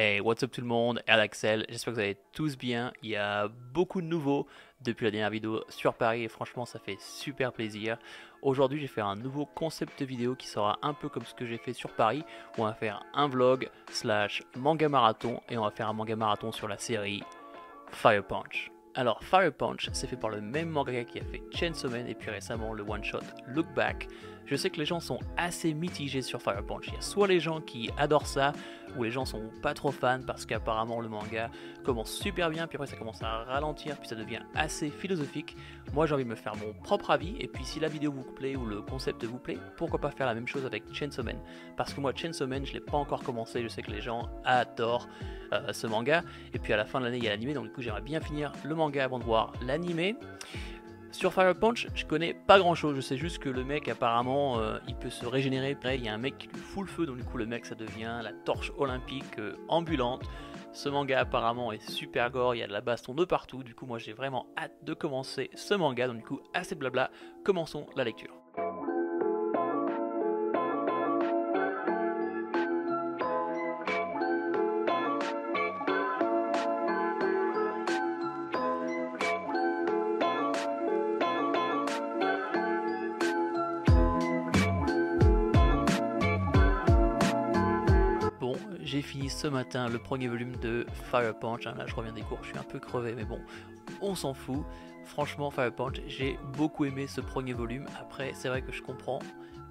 Hey, what's up tout le monde, Axel, j'espère que vous allez tous bien. Il y a beaucoup de nouveaux depuis la dernière vidéo sur Paris et franchement ça fait super plaisir. Aujourd'hui j'ai fait un nouveau concept vidéo qui sera un peu comme ce que j'ai fait sur Paris, où on va faire un vlog slash manga marathon et on va faire un manga marathon sur la série Fire Punch. Alors Fire Punch, c'est fait par le même mangaka qui a fait Chainsaw Man et puis récemment le one shot Look Back. Je sais que les gens sont assez mitigés sur Fire Punch. Il y a soit les gens qui adorent ça, ou les gens sont pas trop fans parce qu'apparemment le manga commence super bien, puis après ça commence à ralentir, puis ça devient assez philosophique. Moi j'ai envie de me faire mon propre avis, et puis si la vidéo vous plaît ou le concept vous plaît, pourquoi pas faire la même chose avec Chainsaw Man. Parce que moi Chainsaw Man je l'ai pas encore commencé, je sais que les gens adorent ce manga, et puis à la fin de l'année il y a l'animé, donc du coup j'aimerais bien finir le manga avant de voir l'animé. Sur Fire Punch, je connais pas grand chose, je sais juste que le mec apparemment il peut se régénérer. Après il y a un mec qui lui fout le feu, donc du coup le mec ça devient la torche olympique ambulante. Ce manga apparemment est super gore, il y a de la baston de partout, du coup moi j'ai vraiment hâte de commencer ce manga, donc du coup assez de blabla, commençons la lecture. Bon, j'ai fini ce matin le premier volume de Fire Punch, hein, là je reviens des cours, je suis un peu crevé mais bon, on s'en fout. Franchement Fire Punch, j'ai beaucoup aimé ce premier volume. Après c'est vrai que je comprends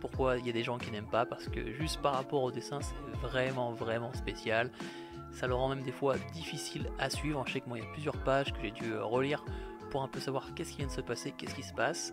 pourquoi il y a des gens qui n'aiment pas, parce que juste par rapport au dessin c'est vraiment spécial. Ça le rend même des fois difficile à suivre. Je sais que moi il y a plusieurs pages que j'ai dû relire pour un peu savoir qu'est-ce qui vient de se passer, qu'est-ce qui se passe.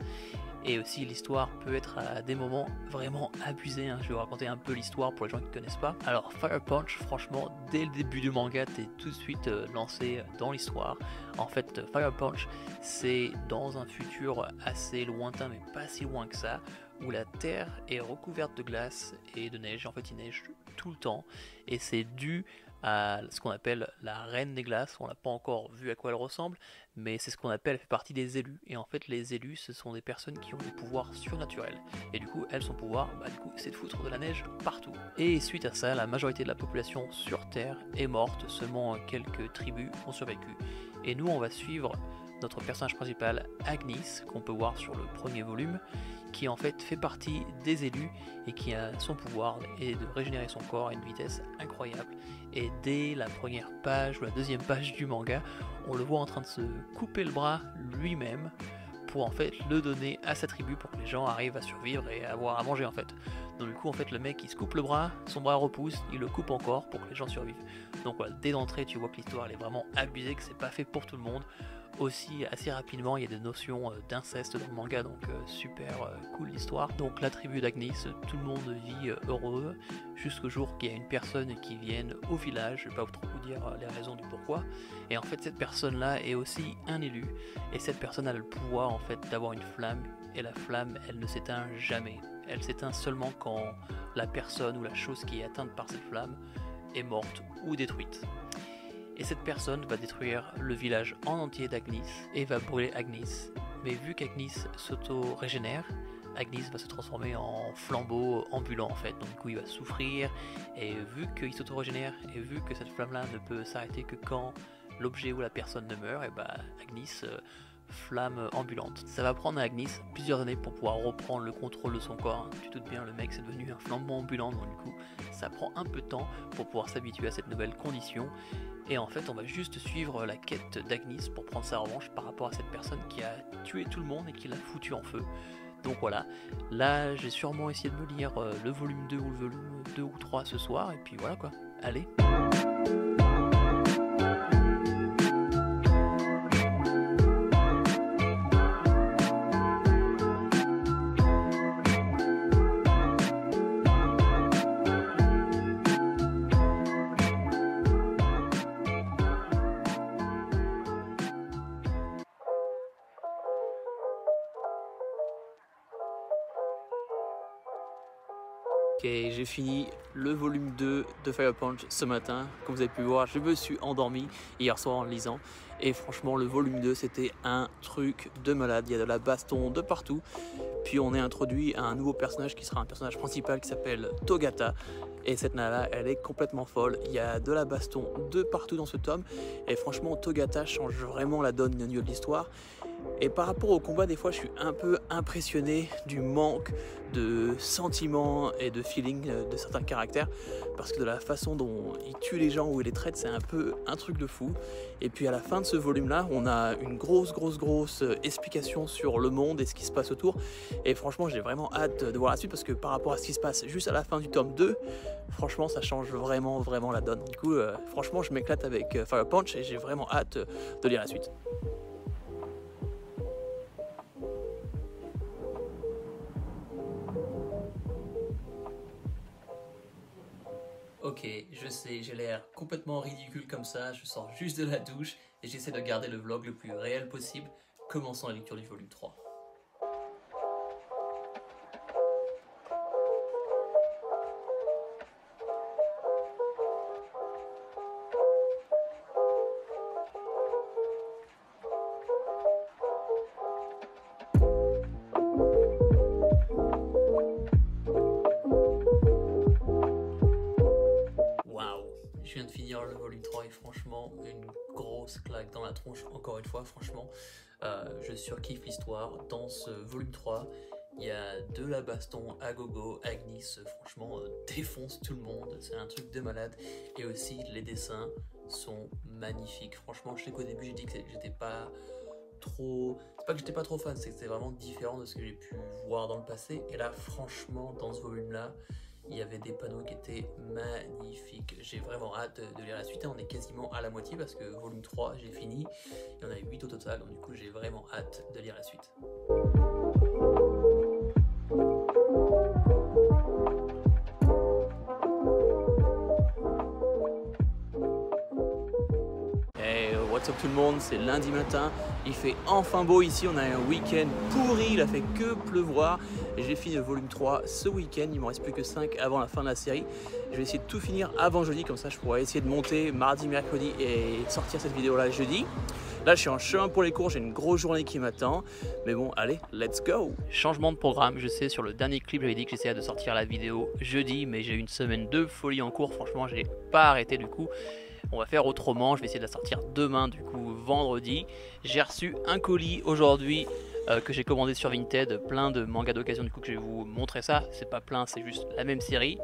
Et aussi l'histoire peut être à des moments vraiment abusée, hein. Je vais vous raconter un peu l'histoire pour les gens qui ne connaissent pas. Alors Fire Punch, franchement, dès le début du manga, t'es tout de suite lancé dans l'histoire. En fait, Fire Punch, c'est dans un futur assez lointain, mais pas si loin que ça, où la Terre est recouverte de glace et de neige. En fait, il neige tout le temps, et c'est dû à ce qu'on appelle la Reine des Glaces. On n'a pas encore vu à quoi elle ressemble, mais c'est ce qu'on appelle, elle fait partie des élus. Et en fait, les élus, ce sont des personnes qui ont des pouvoirs surnaturels. Et du coup, elles, son pouvoir, c'est de foutre de la neige partout. Et suite à ça, la majorité de la population sur Terre est morte. Seulement quelques tribus ont survécu. Et nous, on va suivre notre personnage principal, Agnis, qu'on peut voir sur le premier volume, qui en fait fait partie des élus et qui a son pouvoir est de régénérer son corps à une vitesse incroyable. Et dès la première page ou la deuxième page du manga, on le voit en train de se couper le bras lui-même pour en fait le donner à sa tribu pour que les gens arrivent à survivre et à avoir à manger en fait. Donc du coup en fait le mec il se coupe le bras, son bras repousse, il le coupe encore pour que les gens survivent. Donc voilà, dès l'entrée tu vois que l'histoire elle est vraiment abusée, que c'est pas fait pour tout le monde. Aussi assez rapidement il y a des notions d'inceste dans le manga, donc super cool l'histoire. Donc la tribu d'Agnis, tout le monde vit heureux jusqu'au jour qu'il y a une personne qui vienne au village. Je vais pas trop vous dire les raisons du pourquoi. Et en fait cette personne là est aussi un élu, et cette personne a le pouvoir en fait d'avoir une flamme, et la flamme elle ne s'éteint jamais. Elle s'éteint seulement quand la personne ou la chose qui est atteinte par cette flamme est morte ou détruite. Et cette personne va détruire le village en entier d'Agnis et va brûler Agnis. Mais vu qu'Agnis s'auto-régénère, Agnis va se transformer en flambeau ambulant en fait. Donc du coup il va souffrir, et vu qu'il s'auto-régénère et vu que cette flamme là ne peut s'arrêter que quand l'objet ou la personne ne meurt, et bah Agnis flamme ambulante. Ça va prendre à Agnis plusieurs années pour pouvoir reprendre le contrôle de son corps. Tu te doutes bien, le mec c'est devenu un flambeau ambulant, donc du coup ça prend un peu de temps pour pouvoir s'habituer à cette nouvelle condition. Et en fait on va juste suivre la quête d'Agnis pour prendre sa revanche par rapport à cette personne qui a tué tout le monde et qui l'a foutu en feu. Donc voilà, là j'ai sûrement essayé de me lire le volume 2 ou le volume 2 ou 3 ce soir, et puis voilà quoi, allez. Ok, j'ai fini le volume 2 de Fire Punch ce matin. Comme vous avez pu voir, je me suis endormi hier soir en lisant. Et franchement, le volume 2, c'était un truc de malade. Il y a de la baston de partout. Puis on est introduit à un nouveau personnage qui sera un personnage principal qui s'appelle Togata. Et cette nana, elle est complètement folle. Il y a de la baston de partout dans ce tome. Et franchement, Togata change vraiment la donne au niveau de l'histoire. Et par rapport au combat, des fois, je suis un peu impressionné du manque de sentiments et de feeling de certains caractères. Parce que de la façon dont il tue les gens ou il les traite, c'est un peu un truc de fou. Et puis à la fin de ce volume-là, on a une grosse explication sur le monde et ce qui se passe autour. Et franchement, j'ai vraiment hâte de voir la suite parce que par rapport à ce qui se passe juste à la fin du tome 2, franchement, ça change vraiment la donne. Du coup, franchement, je m'éclate avec Fire Punch et j'ai vraiment hâte de lire la suite. Ok, je sais, j'ai l'air complètement ridicule comme ça, je sors juste de la douche et j'essaie de garder le vlog le plus réel possible. Commençons la lecture du volume 3. Je viens de finir le volume 3 et franchement une grosse claque dans la tronche encore une fois. Franchement je surkiffe l'histoire. Dans ce volume 3 il y a de la baston à gogo. Agnis franchement défonce tout le monde, c'est un truc de malade. Et aussi les dessins sont magnifiques. Franchement je sais qu'au début j'ai dit que j'étais pas trop... C'est pas que j'étais pas trop fan, c'est que c'était vraiment différent de ce que j'ai pu voir dans le passé. Et là franchement dans ce volume là il y avait des panneaux qui étaient magnifiques. J'ai vraiment hâte de lire la suite. On est quasiment à la moitié parce que volume 3 j'ai fini. Il y en a 8 au total, donc du coup j'ai vraiment hâte de lire la suite. What's up tout le monde, c'est lundi matin, il fait enfin beau ici, on a un week-end pourri, il a fait que pleuvoir. J'ai fini le volume 3 ce week-end, il ne me reste plus que 5 avant la fin de la série. Je vais essayer de tout finir avant jeudi, comme ça je pourrai essayer de monter mardi, mercredi et sortir cette vidéo là jeudi. Là je suis en chemin pour les cours, j'ai une grosse journée qui m'attend. Mais bon, allez, let's go. Changement de programme, je sais, sur le dernier clip j'avais dit que j'essayais de sortir la vidéo jeudi. Mais j'ai eu une semaine de folie en cours, franchement je n'ai pas arrêté du coup. On va faire autrement, je vais essayer de la sortir demain, du coup vendredi. J'ai reçu un colis aujourd'hui que j'ai commandé sur Vinted, plein de mangas d'occasion, du coup que je vais vous montrer ça. C'est pas plein, c'est juste la même série.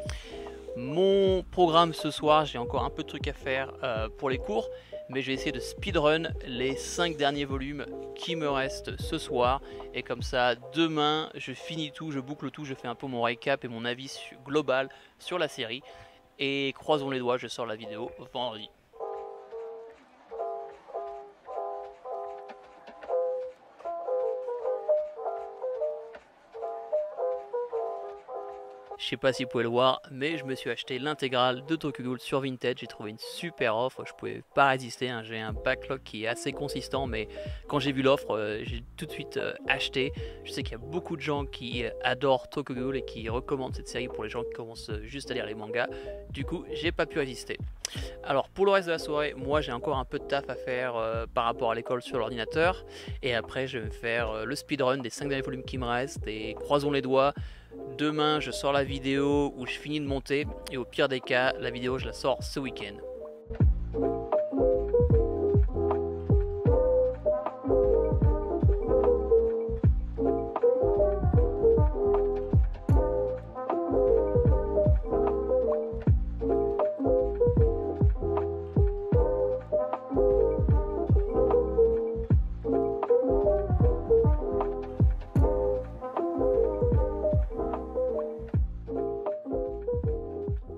Mon programme ce soir, j'ai encore un peu de trucs à faire pour les cours, mais je vais essayer de speedrun les 5 derniers volumes qui me restent ce soir. Et comme ça, demain, je finis tout, je boucle tout, je fais un peu mon récap et mon avis global sur la série. Et croisons les doigts, je sors la vidéo vendredi. Je sais pas si vous pouvez le voir, mais je me suis acheté l'intégrale de Tokyo Ghoul sur Vinted. J'ai trouvé une super offre, je pouvais pas résister, hein. J'ai un backlog qui est assez consistant, mais quand j'ai vu l'offre, j'ai tout de suite acheté. Je sais qu'il y a beaucoup de gens qui adorent Tokyo Ghoul et qui recommandent cette série pour les gens qui commencent juste à lire les mangas. Du coup, j'ai pas pu résister. Alors pour le reste de la soirée, moi j'ai encore un peu de taf à faire par rapport à l'école sur l'ordinateur. Et après je vais me faire le speedrun des 5 derniers volumes qui me restent. Et croisons les doigts, demain je sors la vidéo où je finis de monter. Et au pire des cas, la vidéo je la sors ce week-end.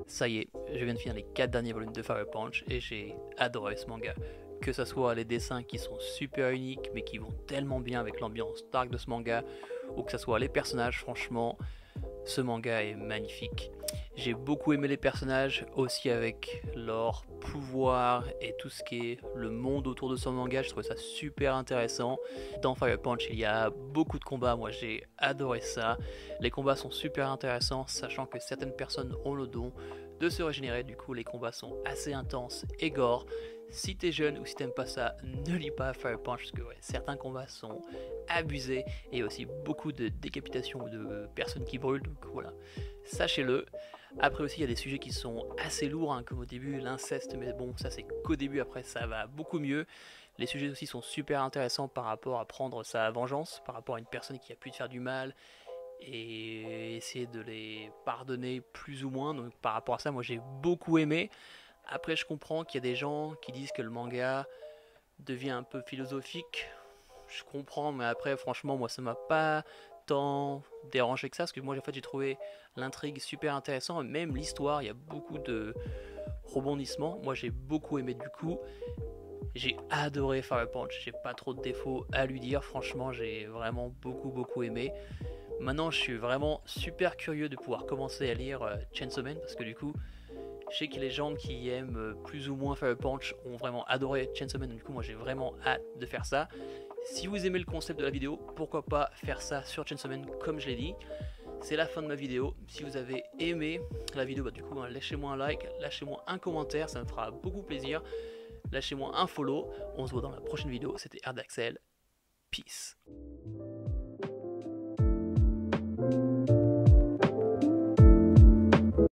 Ça y est, je viens de finir les 4 derniers volumes de Fire Punch et j'ai adoré ce manga. Que ce soit les dessins qui sont super uniques mais qui vont tellement bien avec l'ambiance dark de ce manga, ou que ce soit les personnages, franchement, Ce manga est magnifique. J'ai beaucoup aimé les personnages, aussi avec leur pouvoir et tout ce qui est le monde autour de son manga. Je trouve ça super intéressant. Dans Fire Punch, il y a beaucoup de combats. Moi, j'ai adoré ça. Les combats sont super intéressants, sachant que certaines personnes ont le don de se régénérer. Du coup, les combats sont assez intenses et gore. Si t'es jeune ou si t'aimes pas ça, ne lis pas Fire Punch parce que certains combats sont abusés et aussi beaucoup de décapitations ou de personnes qui brûlent. Donc voilà, sachez-le. Après aussi, il y a des sujets qui sont assez lourds, hein, comme au début, l'inceste, mais bon, ça c'est qu'au début, après ça va beaucoup mieux. Les sujets aussi sont super intéressants par rapport à prendre sa vengeance, par rapport à une personne qui a pu te faire du mal, et essayer de les pardonner plus ou moins. Donc par rapport à ça, moi j'ai beaucoup aimé. Après, je comprends qu'il y a des gens qui disent que le manga devient un peu philosophique. Je comprends, mais après, franchement, moi ça m'a pas tant dérangé que ça, parce que moi en fait j'ai trouvé l'intrigue super intéressante, même l'histoire, il y a beaucoup de rebondissements. Moi j'ai beaucoup aimé du coup. J'ai adoré Fire Punch, j'ai pas trop de défauts à lui dire, franchement j'ai vraiment beaucoup aimé. Maintenant, je suis vraiment super curieux de pouvoir commencer à lire Chainsaw Man parce que du coup, je sais que les gens qui aiment plus ou moins Fire Punch ont vraiment adoré Chainsaw Man. Du coup, moi, j'ai vraiment hâte de faire ça. Si vous aimez le concept de la vidéo, pourquoi pas faire ça sur Chainsaw Man comme je l'ai dit. C'est la fin de ma vidéo. Si vous avez aimé la vidéo, bah, du coup, lâchez-moi un like, lâchez-moi un commentaire, ça me fera beaucoup plaisir. Lâchez-moi un follow. On se voit dans la prochaine vidéo. C'était Erdaxel. Peace.